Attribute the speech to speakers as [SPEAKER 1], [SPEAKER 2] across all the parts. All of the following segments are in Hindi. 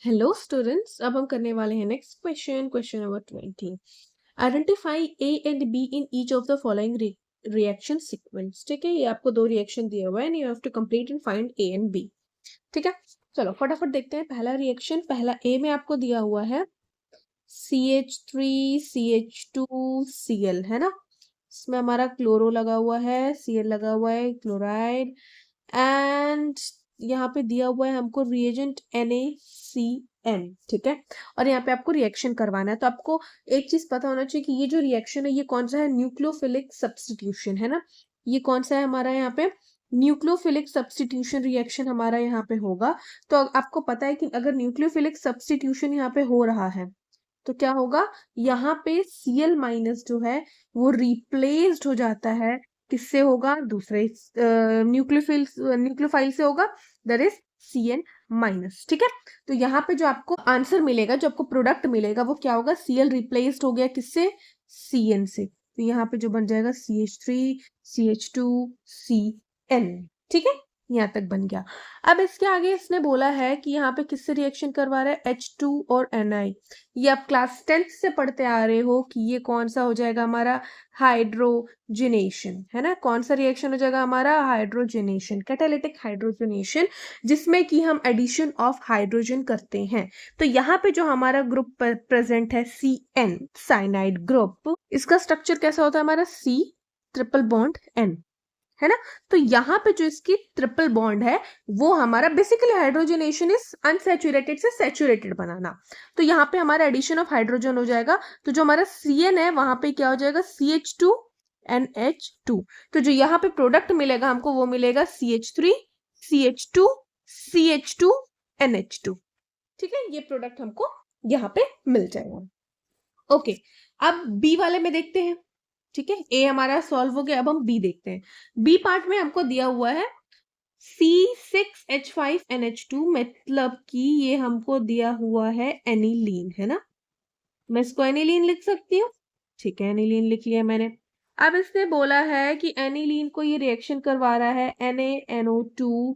[SPEAKER 1] हेलो स्टूडेंट्स, अब हम करने वाले हैं next question number 20। Identify A and B in each of the following reaction sequence. ठीक है, ये आपको दो रिएक्शन दिए हुए हैं, you have to complete and find A and B. ठीक है, चलो फटाफट देखते हैं। पहला रिएक्शन, पहला ए में आपको दिया हुआ है CH3CH2Cl, है ना। इसमें हमारा क्लोरो लगा हुआ है, Cl लगा हुआ है, क्लोराइड। एंड यहाँ पे दिया हुआ है हमको रिएजेंट NaCN। ठीक है, और यहाँ पे आपको रिएक्शन करवाना है। तो आपको एक चीज पता होना चाहिए कि ये जो रिएक्शन है ये कौन सा है, न्यूक्लियोफिलिक सब्स्टिट्यूशन, है ना। ये कौन सा है हमारा, यहाँ पे न्यूक्लियोफिलिक सब्स्टिट्यूशन रिएक्शन हमारा यहाँ पे होगा। तो आपको पता है कि अगर न्यूक्लियोफिलिक सब्स्टिट्यूशन यहाँ पे हो रहा है तो क्या होगा, यहाँ पे Cl माइनस जो है वो रिप्लेस्ड हो जाता है। किससे होगा, दूसरे न्यूक्लियोफाइल से होगा, दैट इज Cn माइनस। ठीक है, तो यहाँ पे जो आपको आंसर मिलेगा, जो आपको प्रोडक्ट मिलेगा वो क्या होगा, Cl रिप्लेस्ड हो गया किससे, Cn से। तो यहाँ पे जो बन जाएगा CH3CH2Cn। ठीक है, यहाँ तक बन गया। अब इसके आगे इसने बोला है कि यहाँ पे किससे रिएक्शन करवा रहा है, H2 और Ni। ये आप क्लास 10th से पढ़ते आ रहे हो कि ये कौन सा हो जाएगा हमारा, हाइड्रोजनेशन, है ना। कौन सा रिएक्शन हो जाएगा हमारा, हाइड्रोजनेशन, कैटालिटिक हाइड्रोजनेशन, जिसमें कि हम एडिशन ऑफ हाइड्रोजन करते हैं। तो यहाँ पे जो हमारा ग्रुप प्रेजेंट है CN, साइनाइड ग्रुप, इसका स्ट्रक्चर कैसा होता है हमारा, C ट्रिपल बॉन्ड N, है ना। तो यहाँ पे जो इसकी ट्रिपल बॉन्ड है वो हमारा बेसिकली हाइड्रोजनेशन इज अनसैचुरेटेड से सैचुरेटेड बनाना। तो यहाँ पे हमारा एडिशन ऑफ हाइड्रोजन हो जाएगा। तो जो हमारा Cn है वहां पे क्या हो जाएगा, CH2 NH2। तो जो यहाँ पे प्रोडक्ट मिलेगा हमको वो मिलेगा CH3 CH2 CH2 NH2। ठीक है, ये प्रोडक्ट हमको यहाँ पे मिल जाएगा। ओके, अब बी वाले में देखते हैं। ठीक है, ए हमारा सॉल्व हो गया, अब हम बी देखते हैं। बी पार्ट में हमको दिया हुआ है C6H5NH2, मतलब कि ये हमको दिया हुआ है एनिलीन, है ना। मैं इसको एनिलीन लिख सकती हूँ। ठीक है, एनिलीन लिख लिया मैंने। अब इसने बोला है कि एनिलीन को ये रिएक्शन करवा रहा है NaNO2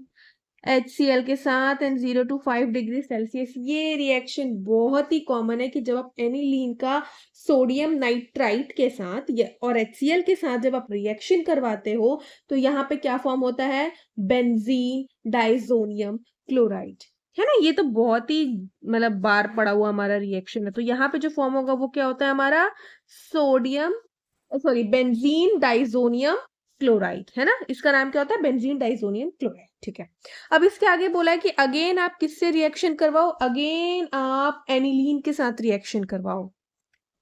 [SPEAKER 1] HCl के साथ एंड 0 to 5 डिग्री सेल्सियस। ये रिएक्शन बहुत ही कॉमन है कि जब आप एनिलीन का सोडियम नाइट्राइट के साथ और HCl के साथ जब आप रिएक्शन करवाते हो तो यहाँ पे क्या फॉर्म होता है, बेंजीन डाइजोनियम क्लोराइड, है ना। ये तो बहुत ही मतलब बार पड़ा हुआ हमारा रिएक्शन है। तो यहाँ पे जो फॉर्म होगा वो क्या होता है हमारा, sodium sorry benzene diazonium chloride, है ना। इसका नाम क्या होता है, बेंजीन डाइजोनियम क्लोराइड। ठीक है, अब इसके आगे बोला है कि अगेन आप किससे रिएक्शन करवाओ, अगेन आप एनिलीन के साथ रिएक्शन करवाओ।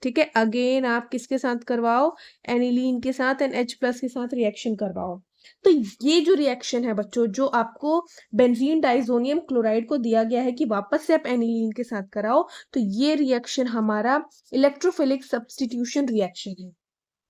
[SPEAKER 1] ठीक है, अगेन आप किसके साथ करवाओ, एनिलीन के साथ एंड H+ के साथ रिएक्शन करवाओ। तो ये जो रिएक्शन है बच्चों, जो आपको बेंजीन डाइजोनियम क्लोराइड को दिया गया है कि वापस से आप एनिलीन के साथ कराओ, तो ये रिएक्शन हमारा इलेक्ट्रोफिलिक सब्स्टिट्यूशन रिएक्शन है।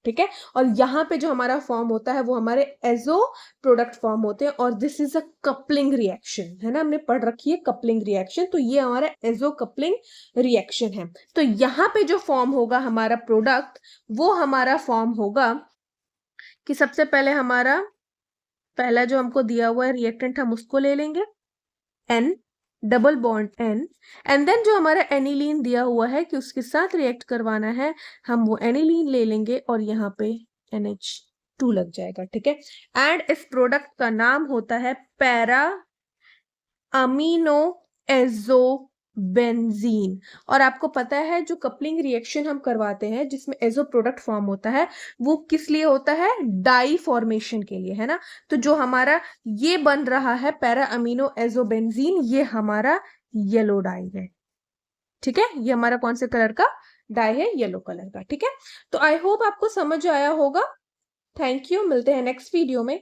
[SPEAKER 1] ठीक है, और यहाँ पे जो हमारा फॉर्म होता है वो हमारे एजो प्रोडक्ट फॉर्म होते हैं, और this is a coupling reaction, है ना। हमने पढ़ रखी है कपलिंग रिएक्शन, तो ये हमारा एजो कपलिंग रिएक्शन है। तो यहाँ पे जो फॉर्म होगा हमारा प्रोडक्ट, वो हमारा फॉर्म होगा कि सबसे पहले हमारा पहला जो हमको दिया हुआ है रिएक्टेंट, हम उसको ले लेंगे N, double bond N, and then जो हमारा एनिलीन दिया हुआ है कि उसके साथ रिएक्ट करवाना है, हम वो एनिलीन ले लेंगे और यहाँ पे NH2 लग जाएगा। ठीक है, एंड इस प्रोडक्ट का नाम होता है पैरा अमीनो एजो बेंजीन। और आपको पता है जो कपलिंग रिएक्शन हम करवाते हैं जिसमें एजो प्रोडक्ट फॉर्म होता है वो किस लिए होता है, डाई फॉर्मेशन के लिए, है ना। तो जो हमारा ये बन रहा है पैरा अमीनो एजो बेंजीन, ये हमारा येलो डाई है। ठीक है, ये हमारा कौन से कलर का डाई है, येलो कलर का। ठीक है, तो आई होप आपको समझ आया होगा। थैंक यू, मिलते हैं नेक्स्ट वीडियो में।